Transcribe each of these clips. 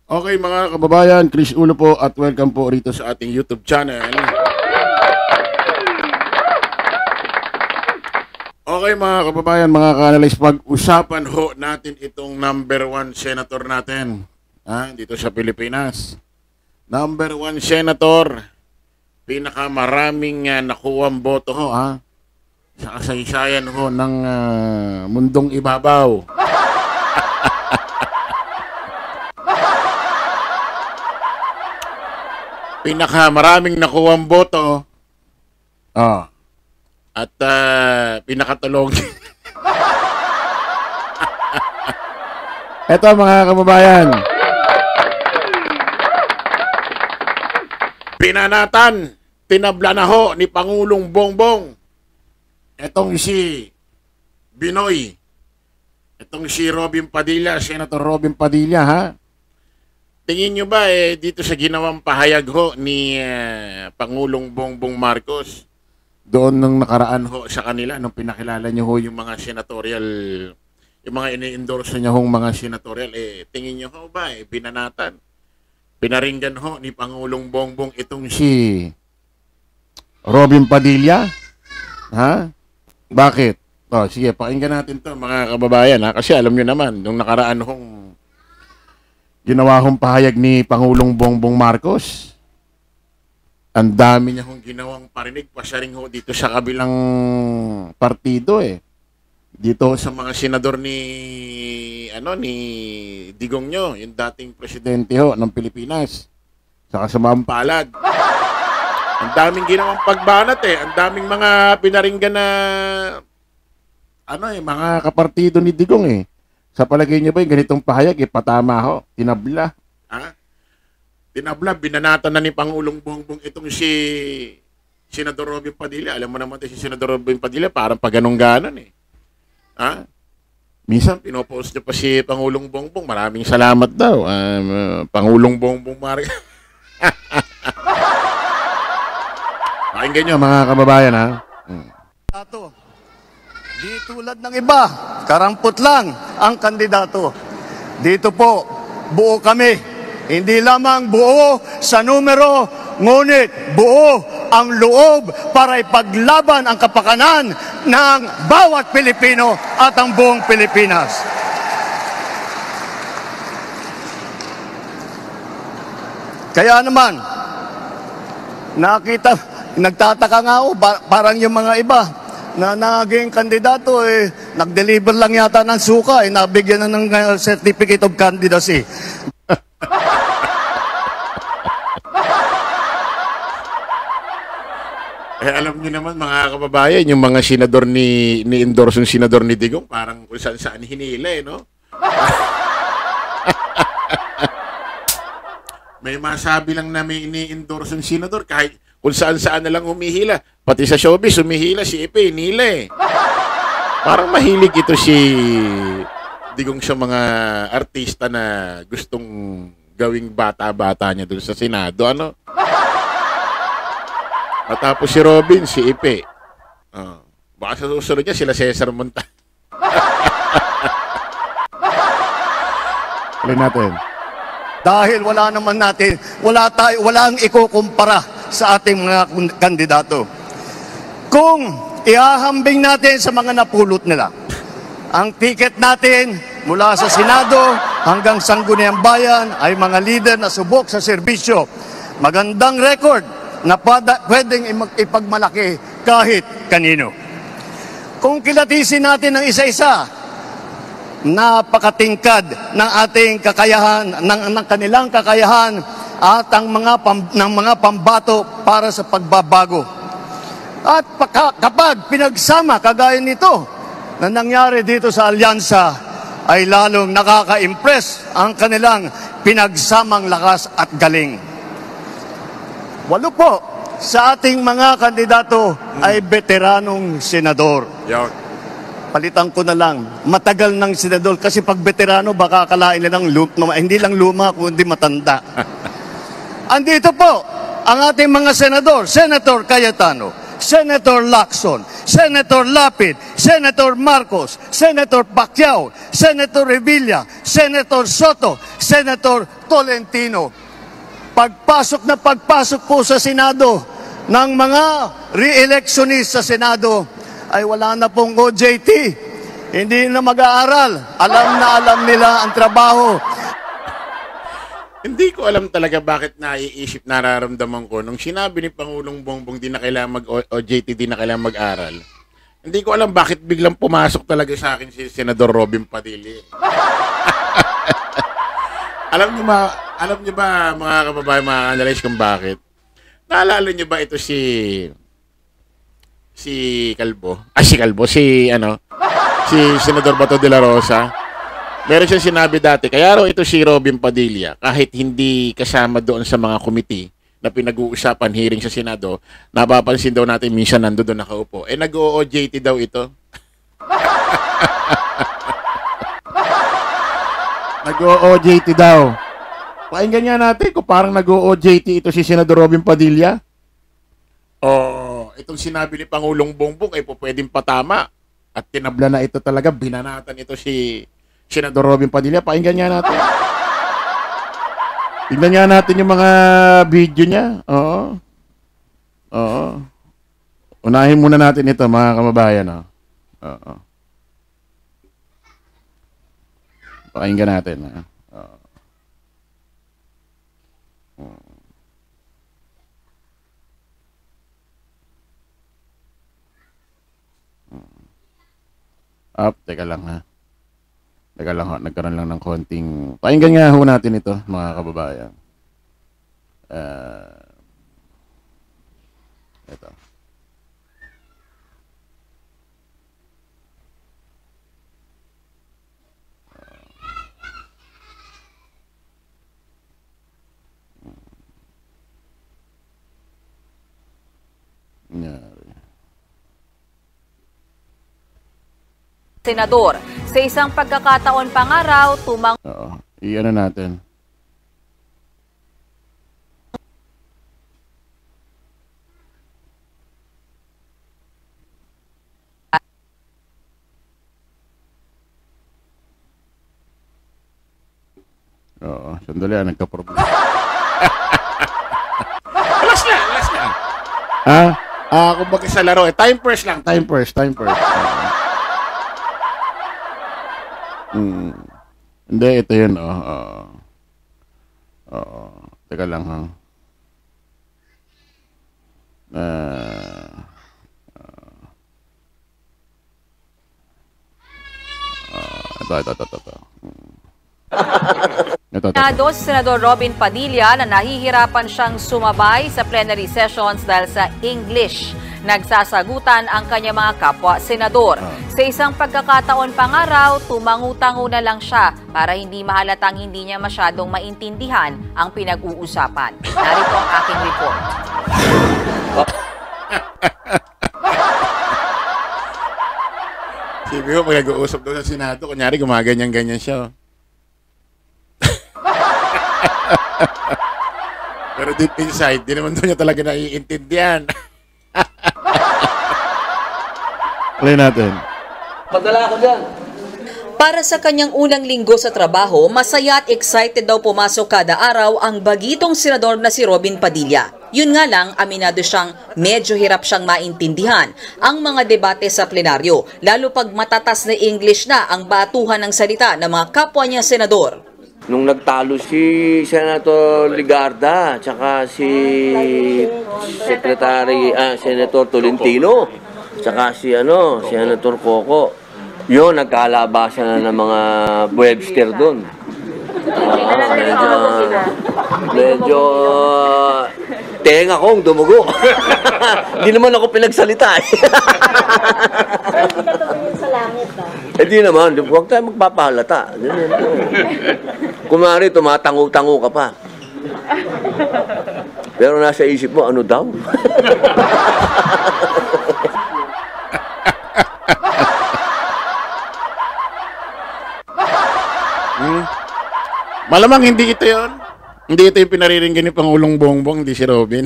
Okay mga kababayan, Chris Ulo po at welcome po rito sa ating YouTube channel. Okay mga kababayan, mga ka-analyze, pag-usapan ho natin itong number 1 senator natin dito sa Pilipinas. Number 1 senator, pinakamaraming nakuwang boto ho sa kasaysayan ho ng mundong ibabaw. Pinakamaraming nakuwang boto at pinakatulog. Eto mga kababayan, pinanatan, tinabla na ho ni Pangulong Bongbong etong si Binoy, etong si Robin Padilla, Senator Robin Padilla Tingin nyo ba dito sa ginawang pahayag ho ni Pangulong Bongbong Marcos doon nung nakaraan ho sa kanila nung pinakilala nyo ho yung mga senatorial, yung mga ini-endorse nyo hong mga senatorial, tingin nyo ho ba binanatan, pinaringgan ho ni Pangulong Bongbong itong si Robin Padilla? Bakit? Sige, pakinggan natin to mga kababayan kasi alam nyo naman nung nakaraan hong ginawa hong pahayag ni Pangulong Bongbong Marcos, ang dami niya hong ginawang parinig pa siya rin ho dito sa kabilang partido dito sa mga senador ni Digong nyo, yung dating presidente ho ng Pilipinas, sa kasamaang palad. Ang daming ginawang pagbanat ang daming mga pinaringgan na mga kapartido ni Digong Sa palagay niyo ba yung ganitong pahayag, patama ho, tinabla? Tinabla, binanatan na ni Pangulong Bongbong itong si Senador Robin Padilla. Alam mo naman si Senador Robin Padilla, parang paganong-ganon Minsan, pinopost niya pa si Pangulong Bongbong. Maraming salamat daw, Pangulong Bongbong Marcos. Pakinggan niyo mga kababayan Di tulad ng iba, karampot lang ang kandidato. Dito po, buo kami. Hindi lamang buo sa numero, ngunit buo ang loob para ipaglaban ang kapakanan ng bawat Pilipino at ang buong Pilipinas. Kaya naman, nagtataka nga ako, parang yung mga iba, na naging kandidato nag-deliver lang yata ng suka nabigyan na ng certificate of candidacy. Alam niyo naman mga kababayan, yung mga senador ni-endorse yung senador ni Digong, parang kung saan hinila no? May masabi lang na may ini-endorse yung senador kahit kung saan na lang humihila. Pati sa showbiz, humihila si Ipe, nila Parang mahilig ito si Digong sa mga artista na gustong gawing bata-bata niya doon sa Senado, Matapos si Robin, si Ipe. Baka sa susunod niya, sila Cesar Monta. Alin natin. Dahil wala ang ikukumpara sa ating mga kandidato. Kung ihahambing natin sa mga napulot nila, ang ticket natin mula sa Senado hanggang Sangguniang Bayan ay mga lider na subok sa serbisyo. Magandang record na pwedeng ipagmalaki kahit kanino. Kung kilatisin natin ng isa-isa, napakatingkad ng ating kakayahan, ng kanilang kakayahan at ng mga pambato para sa pagbabago. At kapag pinagsama kagaya nito na nangyari dito sa alyansa, ay lalong nakaka-impress ang kanilang pinagsamang lakas at galing. 8 po sa ating mga kandidato ay veteranong senador. Palitan ko na lang, matagal ng senador kasi pag veterano baka akalain nilang hindi lang luma kundi matanda. Andito po ang ating mga senador, Senator Cayetano, Senator Lacson, Senator Lapid, Senator Marcos, Senator Pacquiao, Senator Revilla, Senator Soto, Senator Tolentino. Pagpasok po sa Senado ng mga re-electionist sa Senado ay wala na pong OJT. Hindi na mag-aaral. Alam nila ang trabaho. Hindi ko alam talaga bakit naiisip, nararamdaman ko nung sinabi ni Pangulong Bongbong di na kailangan mag-OJT, di na kailangan mag-aral. Hindi ko alam bakit biglang pumasok talaga sa akin si Senador Robin Padilla. Alam niyo ba mga kababayan, mga analyst kung bakit? Naalala niyo ba ito si Calvo? Si Senador Bato de la Rosa. Meron siyang sinabi dati, kaya raw ito si Robin Padilla, kahit hindi kasama doon sa mga committee na pinag-uusapan hearing sa Senado, napapansin daw natin minsan nandoon nakaupo. Nag-OJT daw ito. Nag-OJT daw. Pakinggan nga natin kung parang nag-OJT ito si Senador Robin Padilla. Itong sinabi ni Pangulong Bongbong ay po pwedeng patama. At tinabla na ito talaga, binanatan ito si Senador Robin Padilla. Pakinggan nga natin. Tingnan nga natin yung mga video niya. Oo. Unahin muna natin ito, mga kababayan. Oo. Pakinggan natin. Teka lang ha. Teka lang ho, nagkaroon lang ng konting... Pakinggan nga ho natin ito, mga kababayan. Ito. Senador, sa isang pagkakataon pa nga raw, i-ano natin. Sandali, nagka-problem. Alas na. Kumbaga sa laro, time first lang, time first. Hindi, ito yun, teka lang, ha. Ito. Senador Robin Padilla na nahihirapan siyang sumabay sa plenary sessions dahil sa English. Nagsasagutan ang kanyang mga kapwa-senador. Sa isang pagkakataon pa nga raw, tumangu-tango na lang siya para hindi mahalatang hindi niya masyadong maintindihan ang pinag-uusapan. Narito ang aking report. Sabi ko, pag nag-uusap daw sa Senado, kunyari gumaganyan-ganyan siya. Pero deep inside, di naman doon niya talaga naiintindihan. Play natin. Padala ako dyan. Para sa kanyang unang linggo sa trabaho, masaya at excited daw pumasok kada araw ang bagitong senador na si Robin Padilla. Yun nga lang, aminado siyang medyo hirap siyang maintindihan ang mga debate sa plenaryo, lalo pag matatas na English na ang batuhan ng salita ng mga kapwa niya senador. Nung nagtalo si Senator Ligarda tsaka si Senator Tolentino tsaka si Senator Coco, yun, nagkalabasan na ng mga Webster doon. Medyo tenga kong dumugo. Hindi naman ako pinagsalita. Hindi ka tumingin sa langit, ba? Hindi naman, huwag tayo magpapahalata. Kumari, tumatango-tango ka pa. Pero nasa isip mo, ano daw? Malamang hindi ito yun. Hindi ito yung pinariringgan ni Pangulong Bongbong, hindi si Robin.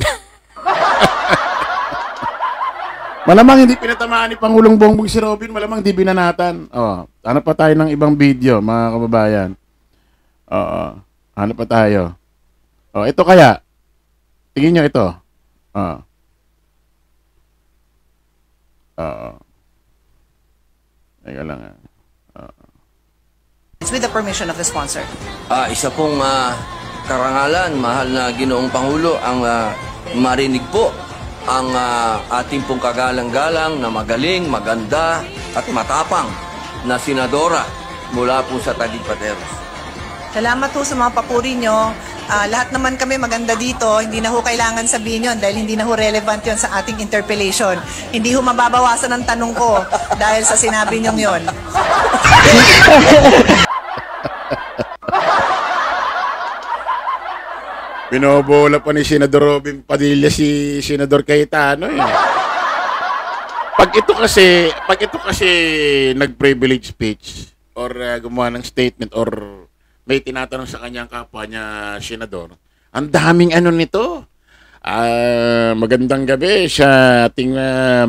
Malamang hindi pinatamaan ni Pangulong Bongbong si Robin, malamang di binanatan. Oh, ano pa tayo ng ibang video, mga kababayan? Oo. Ano pa tayo? Oh, ito kaya. Tingin nyo ito. Oo. Oo. Teka lang. It's with the permission of the sponsor. Isa pong karangalan, mahal na Ginoong Pangulo, ang marinig po ang ating pong kagalang-galang na magaling, maganda at matapang na senadora mula po sa Taguig Pateros. Salamat po sa mga papuri nyo. Lahat naman kami maganda dito. Hindi na ho kailangan sabihin yun dahil hindi na ho relevant yun sa ating interpellation. Hindi ho mababawasan ang tanong ko dahil sa sinabi nyong yun. Binobola pa ni Senador Robin Padilla si Senador Cayetano eh. Pag ito kasi nag-privilege speech or gumawa ng statement or may tinatanong sa kanyang kapwa niya senador, ang daming ano nito. Magandang gabi sa ating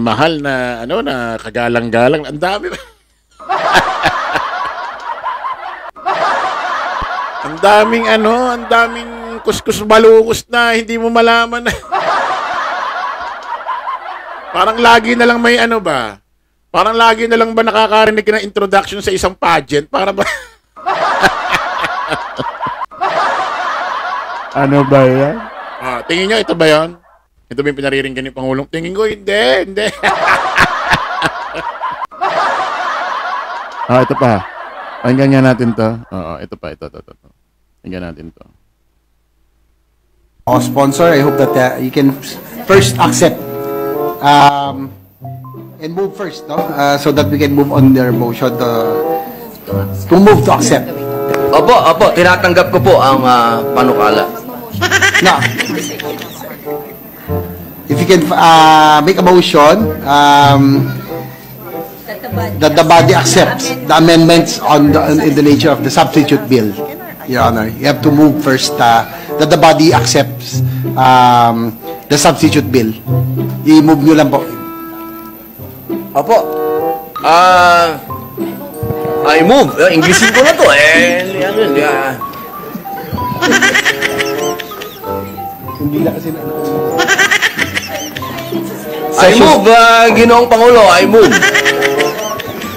mahal na na kagalang-galang. Ang dami. Ang daming kuskus balukos na hindi mo malaman. Parang lagi na lang may Parang lagi na lang ba nakakarinig ng introduction sa isang pageant? Para ba? Ano ba yan? Tingin nyo, ito ba yan? Ito ba yung pinariringgan ni Pangulong? Tingin ko, hindi. Ito pa. Pakinggan nga natin to. Ito pa, ito. Pakinggan natin to. Sponsor, I hope that you can first accept and move first, no? So that we can move on their motion to move to accept. Opo, tinatanggap ko po ang panukala. Now, if you can make a motion that the body accepts the amendments in the nature of the substitute bill, Your Honor, you have to move first that the body accepts the substitute bill. I-move nyo lang po. Opo. I move. Englishin ko na to. Hindi na kasi I move, Ginoong Pangulo. I move.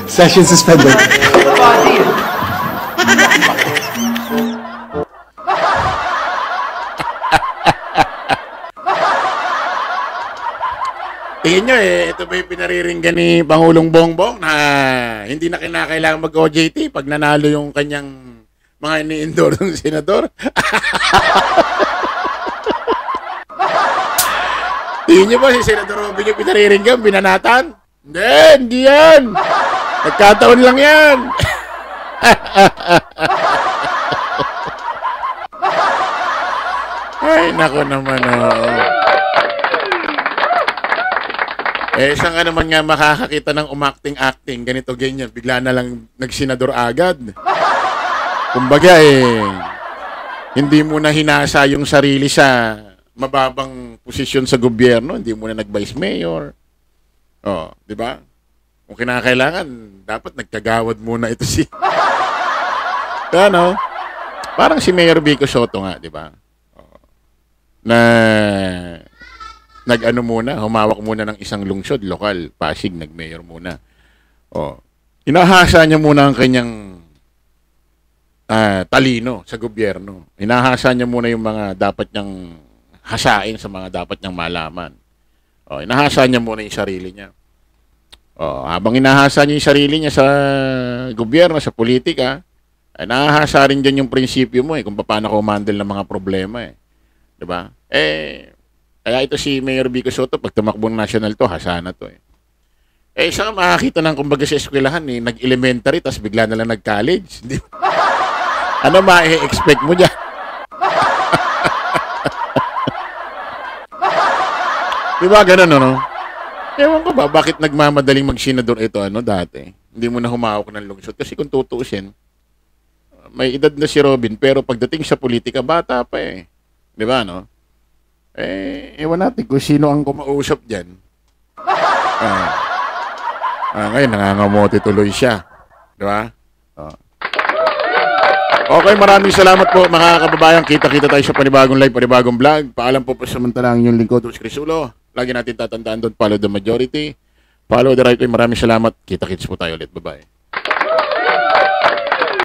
Session suspended. Tingin nyo ito ba yung pinariringgan ni Pangulong Bongbong na hindi na kinakailangan mag-OJT pag nanalo yung kanyang mga ini-endorse ng senador? Tingin nyo ba si Senador Robin yung pinariringgan, binanatan? Hindi yan. Nagkataon lang yan. Ay, nako naman saan ka naman nga makakakita ng umacting-acting, ganito, ganyan, bigla na lang nagsenador agad. Kumbaga hindi mo na hinasa yung sarili sa mababang posisyon sa gobyerno, hindi mo na nag-vice mayor. Di ba? Kung kinakailangan, dapat nagkagawad muna ito si... Parang si Mayor Vico Soto nga, di ba? Na... humawak muna ng isang lungsod, lokal, Pasig, nag-mayor muna. Inahasa niya muna ang kanyang talino sa gobyerno. Inahasa niya muna yung mga dapat niyang hasain sa mga dapat niyang malaman. Inahasa niya muna yung sarili niya. Habang inahasa niya yung sarili niya sa gobyerno, sa politika, nahahasa rin dyan yung prinsipyo mo kung paano ko handle ng mga problema Diba? Kaya ito si Mayor Vico Soto, pag tumakbong national to, hasa na to saan makakita ng kumbaga sa eskwelahan nag-elementary, tapos bigla na lang nag-college. Ano ma-expect mo dyan? Diba ganun, Ewan ko ba, bakit nagmamadaling mag-senador ito, dati? Hindi mo na humawak ng lungsod. Kasi kung tutuusin, may edad na si Robin, pero pagdating sa politika, bata pa Diba, ewan natin kung sino ang kumausap dyan. Ngayon, nangangamote tuloy siya. Di ba? Okay, maraming salamat po mga kababayan. Kita-kita tayo sa panibagong live, panibagong vlog. Paalam po samantala ang inyong lingkod, Rose Crisulo. Lagi natin tatandaan doon, follow the majority. Follow the right way. Maraming salamat. Kita-kits po tayo ulit. Bye-bye.